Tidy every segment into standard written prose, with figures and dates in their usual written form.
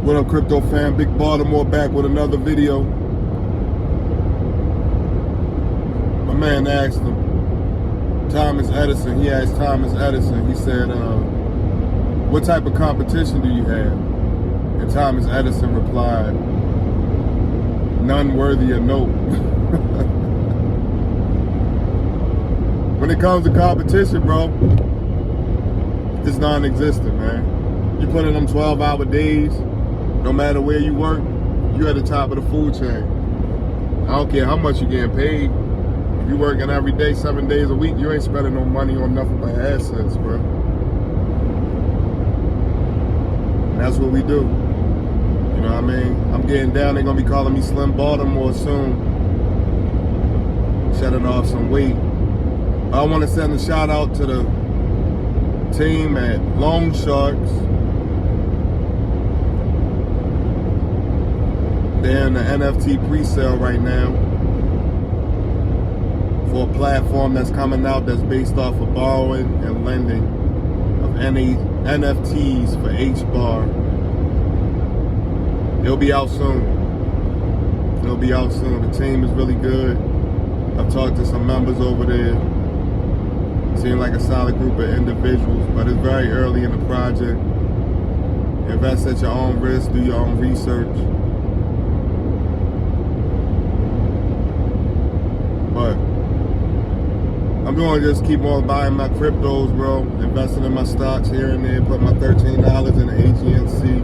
What up, crypto fam? Big Baltimore back with another video. My man asked him, Thomas Edison, he asked Thomas Edison, he said, what type of competition do you have? And Thomas Edison replied, none worthy of note. When it comes to competition, bro, it's non-existent, man. You put in them 12-hour days, no matter where you work, you're at the top of the food chain. I don't care how much you're getting paid. If you're working every day, 7 days a week, you ain't spending no money on nothing but assets, bro. And that's what we do. You know what I mean? I'm getting down. They're going to be calling me Slim Baltimore soon. Shedding off some weight. I want to send a shout out to the team at Loan Sharks. They're in the NFT pre-sale right now for a platform that's coming out that's based off of borrowing and lending of NFTs for HBAR. It'll be out soon. It'll be out soon. The team is really good. I've talked to some members over there. Seem like a solid group of individuals, but it's very early in the project. Invest at your own risk, do your own research. But I'm going to just keep on buying my cryptos, bro. Investing in my stocks here and there. Put my $13 in the AGNC.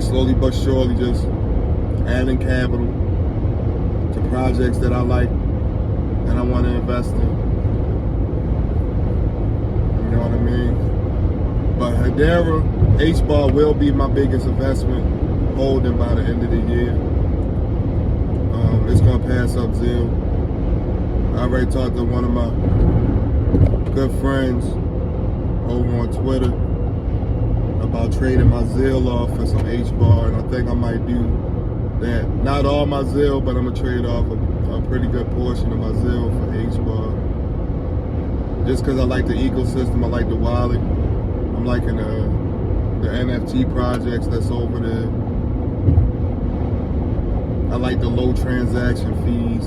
Slowly but surely just adding capital to projects that I like and I want to invest in. You know what I mean? But HBAR will be my biggest investment holding by the end of the year. It's going to pass up Zil. I already talked to one of my good friends over on Twitter about trading my Zil off for some HBAR, and I think I might do that. Not all my Zil, but I'm going to trade off a pretty good portion of my Zil for HBAR. Just because I like the ecosystem, I like the wallet. I'm liking the NFT projects that's over there. I like the low transaction fees.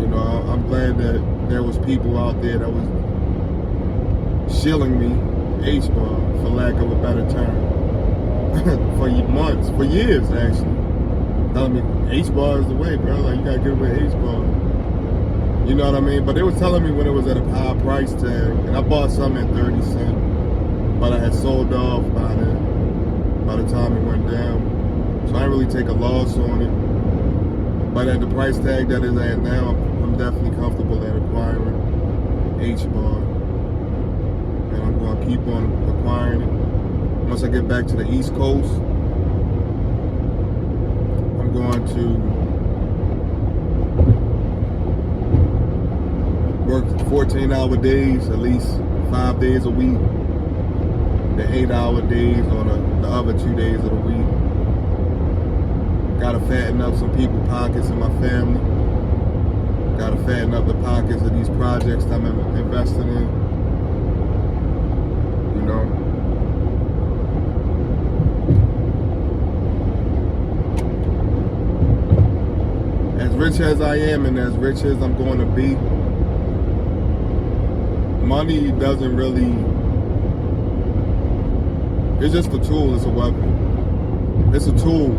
You know, I'm glad that there was people out there that was shilling me HBAR, for lack of a better term. For months, for years actually. Telling me HBAR is the way, bro. Like, you gotta get away HBAR. You know what I mean? But they were telling me when it was at a high price tag, and I bought some at 30 cents, but I had sold off by the time it went down. So I didn't really take a loss on it. But at the price tag that it's at now, I'm definitely comfortable at acquiring HBAR. And I'm going to keep on acquiring it. Once I get back to the East Coast, I'm going to work 14-hour days, at least 5 days a week. The 8-hour days on the other 2 days of the week. Gotta fatten up some people's pockets in my family. Gotta fatten up the pockets of these projects that I'm investing in. You know. As rich as I am and as rich as I'm going to be, money doesn't really... It's just a tool, it's a weapon. It's a tool.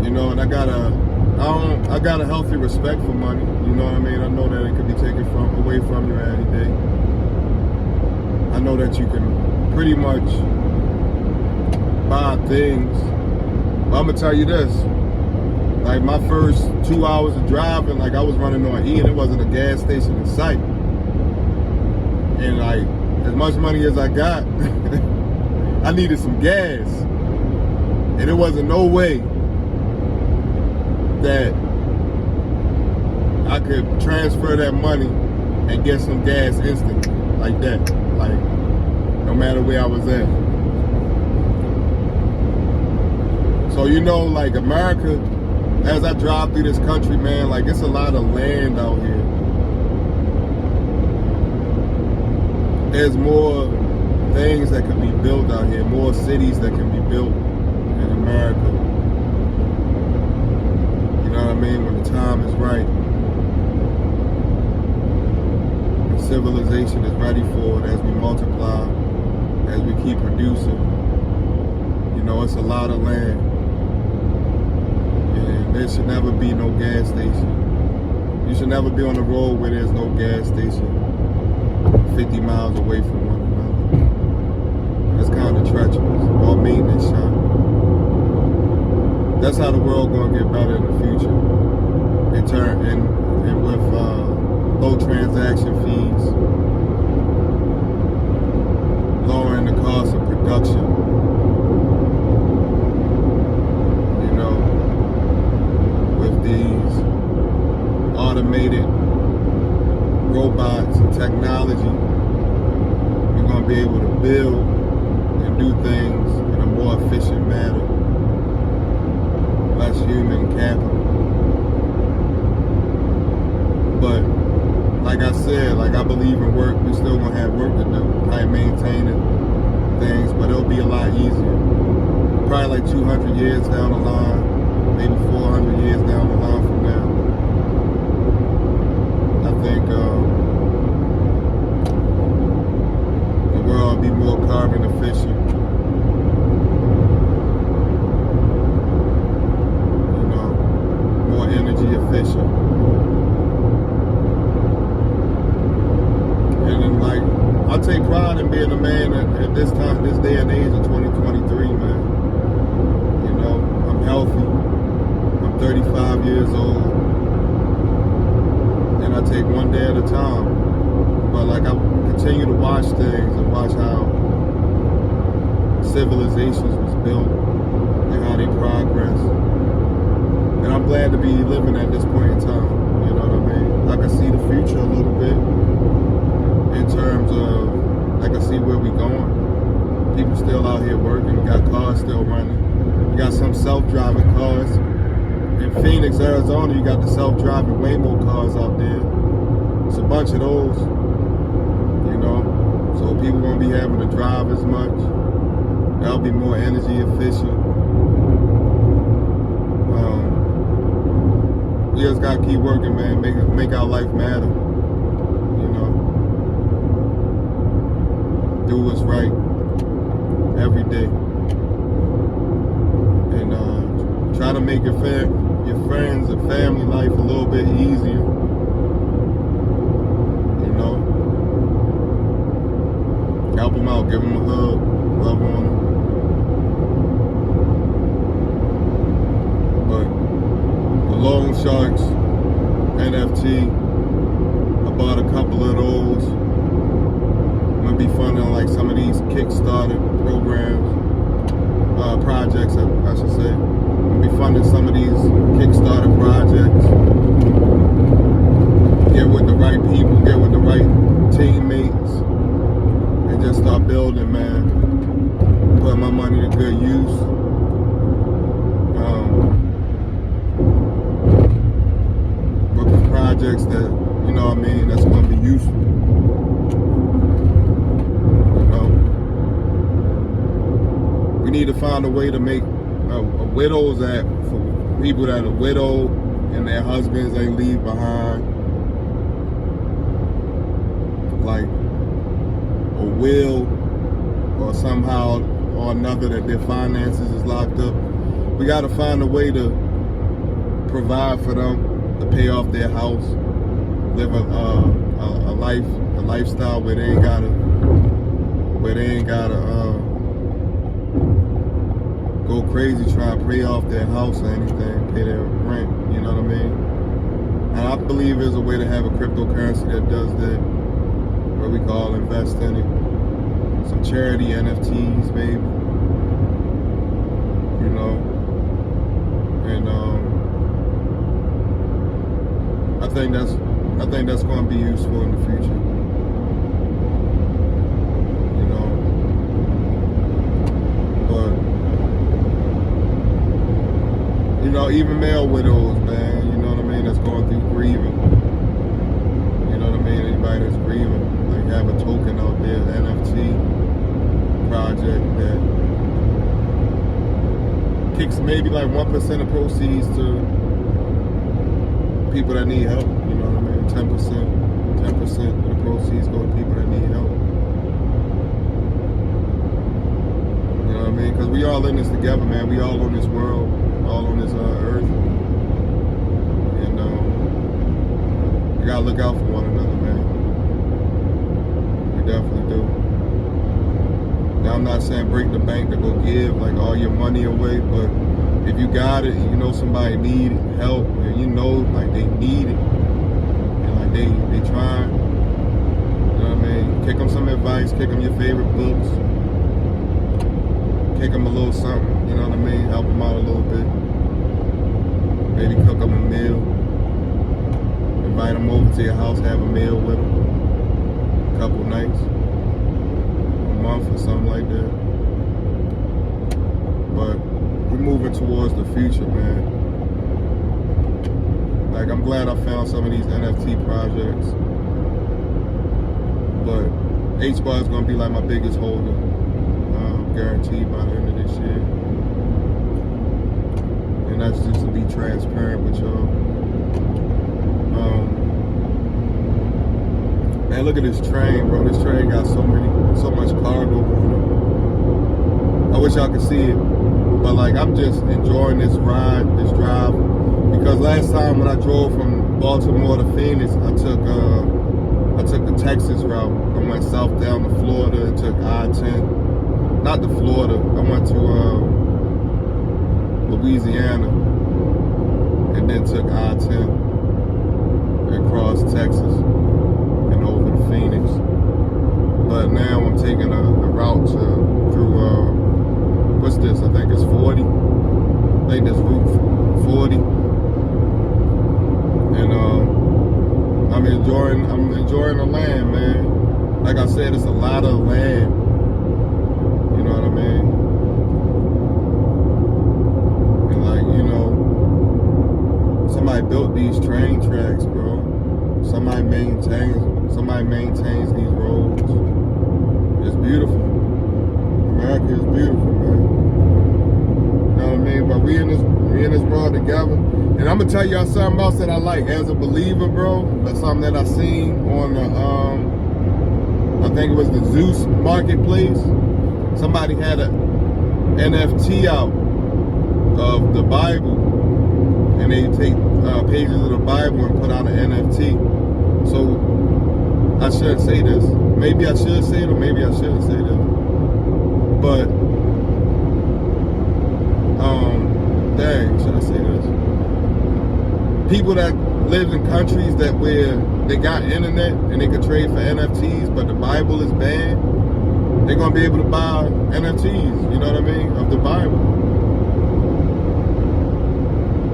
You know, and I got a healthy respect for money. You know what I mean? I know that it could be taken away from you any day. I know that you can pretty much buy things. But I'm gonna tell you this. Like, my first 2 hours of driving, like, I was running on E and it wasn't a gas station in sight. And like, as much money as I got, I needed some gas, and there wasn't no way that I could transfer that money and get some gas instantly, like that, like no matter where I was at. So, you know, like, America, as I drive through this country, man, like, it's a lot of land out here. there's more things that can be built out here, more cities that can be built in America. You know what I mean? When the time is right, when civilization is ready for it, as we multiply, as we keep producing. You know, it's a lot of land. And there should never be no gas station. You should never be on the road where there's no gas station 50 miles away from one another. That's kind of treacherous. Or maintenance shop. That's how the world gonna get better in the future. In turn, and with low transaction fees, lowering the cost of production. You know, with these automated robots and technology, we're gonna be able to build and do things in a more efficient manner. Less human capital. But like I said, like I believe in work, we still gonna have work to do. Probably maintaining things, but it'll be a lot easier. Probably like 200 years down the line, maybe 400 years down the line from now. I think the world will be more carbon efficient. Energy efficient. And then like, I take pride in being a man at this time, this day and age of 2023, man. You know, I'm healthy. I'm 35 years old. And I take one day at a time. But like, I continue to watch things and watch how civilizations was built and how they progress. And I'm glad to be living at this point in time, you know what I mean? I can see the future a little bit in terms of, I can see where we going. People still out here working, we got cars still running. We got some self-driving cars. In Phoenix, Arizona, you got the self-driving Waymo cars out there. It's a bunch of those, you know? So people won't be having to drive as much. That'll be more energy efficient. We just gotta keep working, man. Make our life matter. You know, do what's right every day, and try to make your friends and family life a little bit easier. You know, help them out, give them a hug, love on them. Loan Sharks, NFT, I bought a couple of those. I'm gonna be funding like some of these Kickstarter programs, projects I should say. I'm gonna be funding some of these Kickstarter projects. Get with the right people, get with the right teammates, and just start building, man. Put my money to good use. Projects that, you know what I mean, that's going to be useful. You know, we need to find a way to make a widow's act for people that are widowed and their husbands ain't leave behind. Like a will or somehow or another that their finances is locked up. We got to find a way to provide for them, to pay off their house, live a lifestyle where they ain't gotta go crazy trying to pay off their house or anything, pay their rent. You know what I mean? And I believe there's a way to have a cryptocurrency that does that, where we can all invest in it. Some charity NFTs, maybe. You know, and I think that's going to be useful in the future. You know, but you know, even male widows, man. You know what I mean? That's going through grieving. You know what I mean? Anybody that's grieving, like have a token out there project that kicks maybe like 1% of proceeds to people that need help. You know what I mean? 10% of the proceeds go to people that need help. You know what I mean? Because we all in this together, man. We all on this world, all on this earth. And we gotta look out for one another, man. We definitely do. Now, I'm not saying break the bank to go give like all your money away, but if you got it and you know somebody need help and you know like they need it and like they trying, you know what I mean? Kick them some advice, kick them your favorite books, kick them a little something, you know what I mean? Help them out a little bit. Maybe cook them a meal. Invite them over to your house, have a meal with them. A couple nights. Month or something like that. But we're moving towards the future, man. Like, I'm glad I found some of these NFT projects, but HBAR is gonna be like my biggest holder, guaranteed by the end of this year. And that's just to be transparent with y'all. Man, look at this train, bro. This train got so much cargo on it. I wish y'all could see it. But like, I'm just enjoying this ride, this drive. Because last time when I drove from Baltimore to Phoenix, I took the Texas route. I went south down to Florida and took I-10. Not to Florida. I went to Louisiana and then took I-10 across Texas and over to Phoenix. But now I'm taking a route through what's this? I think it's 40. I think this Route 40. And I'm enjoying the land, man. Like I said, it's a lot of land. You know what I mean? And like, you know, somebody built these train tracks, bro. Somebody maintains these roads. It's beautiful. America is beautiful, man. You know what I mean? But we in this world together. And I'm gonna tell y'all something else that I like as a believer, bro. That's something that I seen on the I think it was the Zeus Marketplace. Somebody had a NFT out of the Bible, and they take pages of the Bible and put out an NFT. So I shouldn't say this. Maybe I should say it, or maybe I shouldn't say this. But dang, should I say this? People that live in countries that where they got internet and they can trade for NFTs, but the Bible is banned, they're gonna be able to buy NFTs, you know what I mean, of the Bible.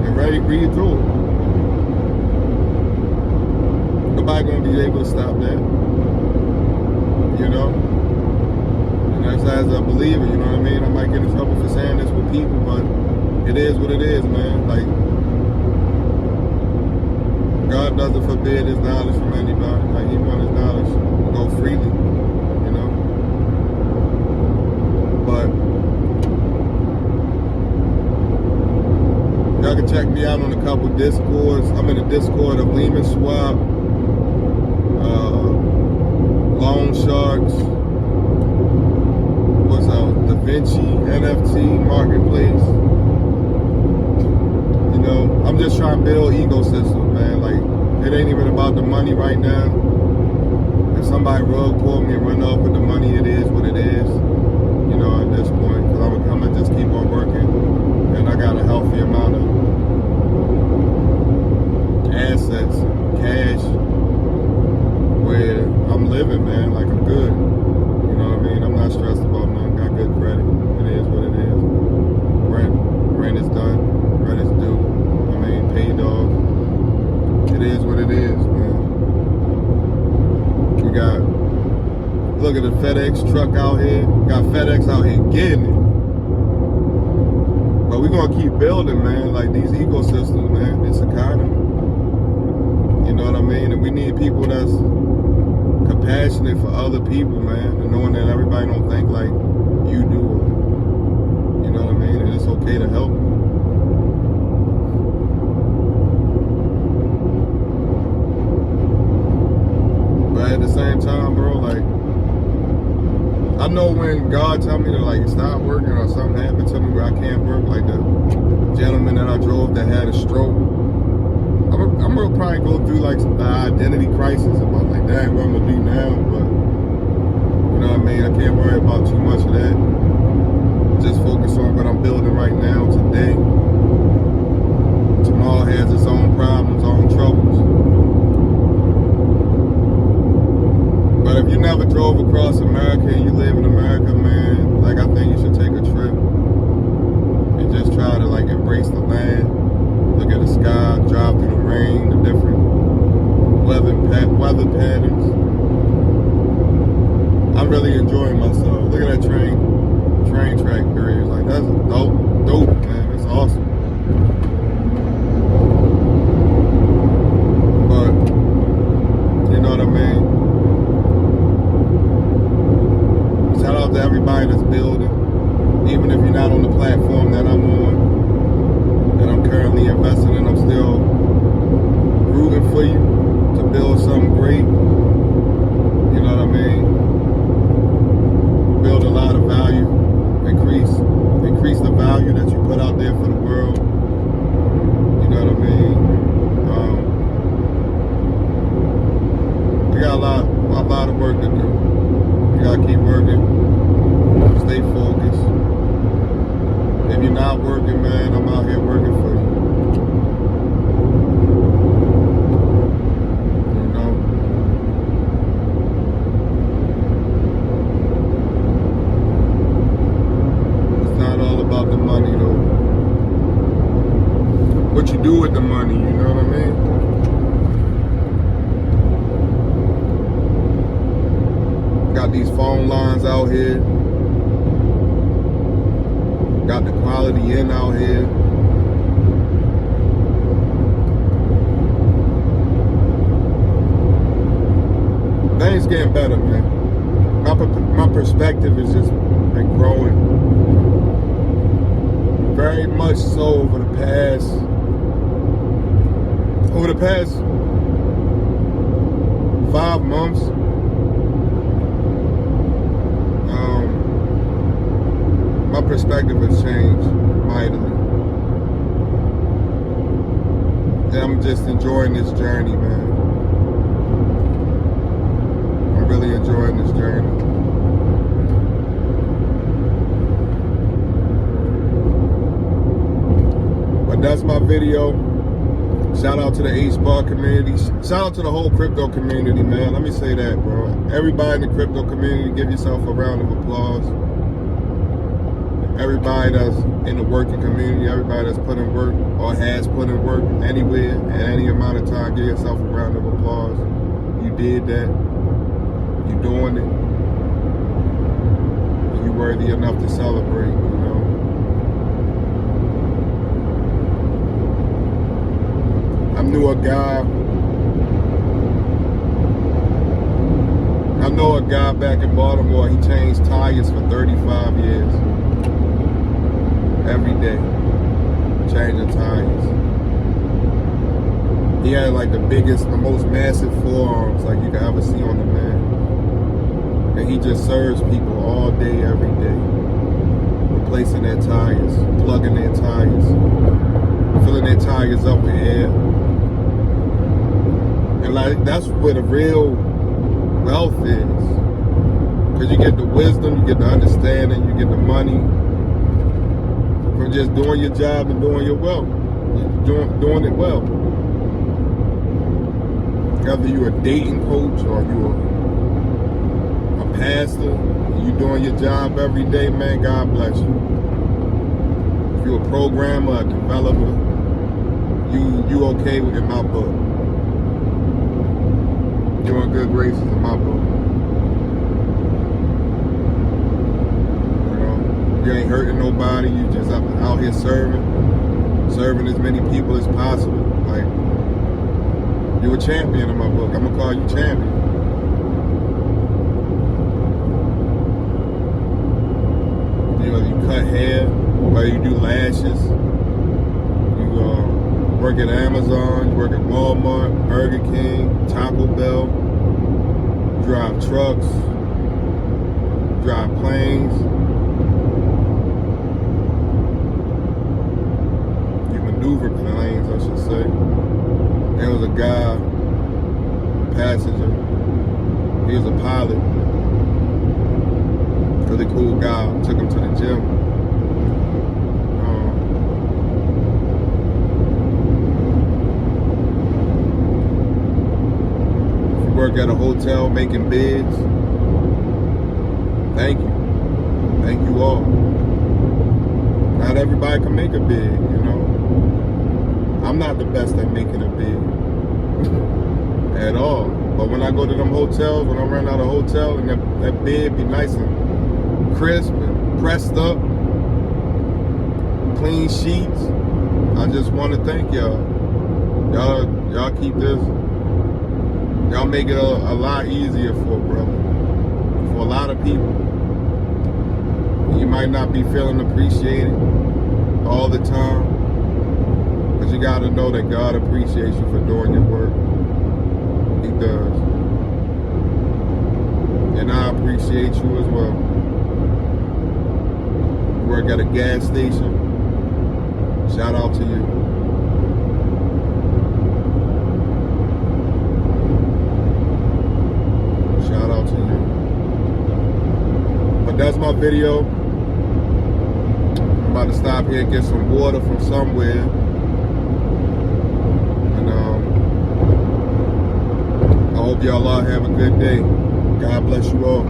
And read through it. Nobody gonna be able to stop that. You know? And that's as a believer, you know what I mean? I might get in trouble for saying this with people, but it is what it is, man. Like, God doesn't forbid his knowledge from anybody. Like, he wants his knowledge to go freely, you know? But y'all can check me out on a couple Discords. I'm in the Discord of Lehman Swap, Loan Sharks, what's out? Da Vinci, NFT Marketplace. You know, I'm just trying to build ecosystem, man. Like, it ain't even about the money right now. If somebody rug pull me and run off with the money, it is what it is. You know, at this point, because I'm gonna just keep on working, and I got a healthy amount of assets, cash, where I'm living, man. Like, I'm good. You know what I mean? I'm not stressed about nothing. Got good credit. It is what it is. Rent is done. Rent is due. I mean, paid off. It is what it is, man. We got, look at the FedEx truck out here. Got FedEx out here getting it. But we're gonna keep building, man. Like, these ecosystems, man. This economy. You know what I mean? And we need people that's compassionate for other people, man, and knowing that everybody don't think like you do, you know what I mean, and it's okay to help. But at the same time, bro, like, I know when God tell me to like stop working or something happened to me where I can't work, like the gentleman that I drove that had a stroke, I'm gonna probably go through like an identity crisis about like, dang, what I'm gonna do now, but you know what I mean, I can't worry about too much of that. Just focus on what I'm building right now today. Tomorrow has its own problems, own troubles. But if you never drove across America and you live in America, man, like I think you should take a trip and just try to like embrace the land, look at the sky, drive through the rain, the different weather patterns. I'm really enjoying myself. Look at that train track bridge. Like that's dope, man. It's awesome. But you know what I mean? Shout out to everybody that's building, even if you're not on the platform that I'm on, that I'm currently investing in. I'm still rooting for you to build something great. You know what I mean? Build a lot of value, increase the value that you put out there for the world. You know what I mean? We got a lot of work to do. You gotta keep working. Stay focused. If you're not working, man, I'm out here working for you. You know? It's not all about the money, though. What you do with the money, you know what I mean? Got these phone lines out here. Got the quality in out here. Things getting better, man. My perspective is just been growing. Very much so over the past 5 months. My perspective has changed mightily. And I'm just enjoying this journey, man. I'm really enjoying this journey. But that's my video. Shout out to the HBAR community. Shout out to the whole crypto community, man. Let me say that, bro. Everybody in the crypto community, give yourself a round of applause. Everybody that's in the working community, everybody that's put in work or has put in work anywhere at any amount of time, give yourself a round of applause. You did that. You're doing it. And you're worthy enough to celebrate, you know. I know a guy back in Baltimore, he changed tires for 35 years. Every day, changing tires. He had like the most massive forearms like you could ever see on the man. And he just serves people all day, every day. Replacing their tires, plugging their tires, filling their tires up with air. And like, that's where the real wealth is. Because you get the wisdom, you get the understanding, you get the money. From just doing your job and doing your well, doing it well. Whether you're a dating coach or you're a pastor, you doing your job every day, man, God bless you. If you're a programmer, a developer, you okay in my book. You're in good graces in my book. You ain't hurting nobody. You just out here serving as many people as possible. Like, you're a champion in my book. I'm gonna call you champion. hair, whether you do lashes, you work at Amazon, you work at Walmart, Burger King, Taco Bell, drive trucks, drive planes, you maneuver planes, I should say. There was a guy, passenger, he was a pilot, really cool guy, took him to the gym. If you work at a hotel making bids, thank you. Thank you all. Not everybody can make a bid, you know. I'm not the best at making a bid at all. But when I go to them hotels, when I rent out a hotel and that bed be nice and crisp and pressed up, clean sheets, I just want to thank y'all. Y'all keep this. Y'all make it a lot easier for a brother. For a lot of people. You might not be feeling appreciated all the time, but you got to know that God appreciates you for doing your work. He does. And I appreciate you as well. You work at a gas station, shout out to you. Shout out to you. But that's my video. I'm about to stop here and get some water from somewhere. And I hope y'all all have a good day. God bless you all.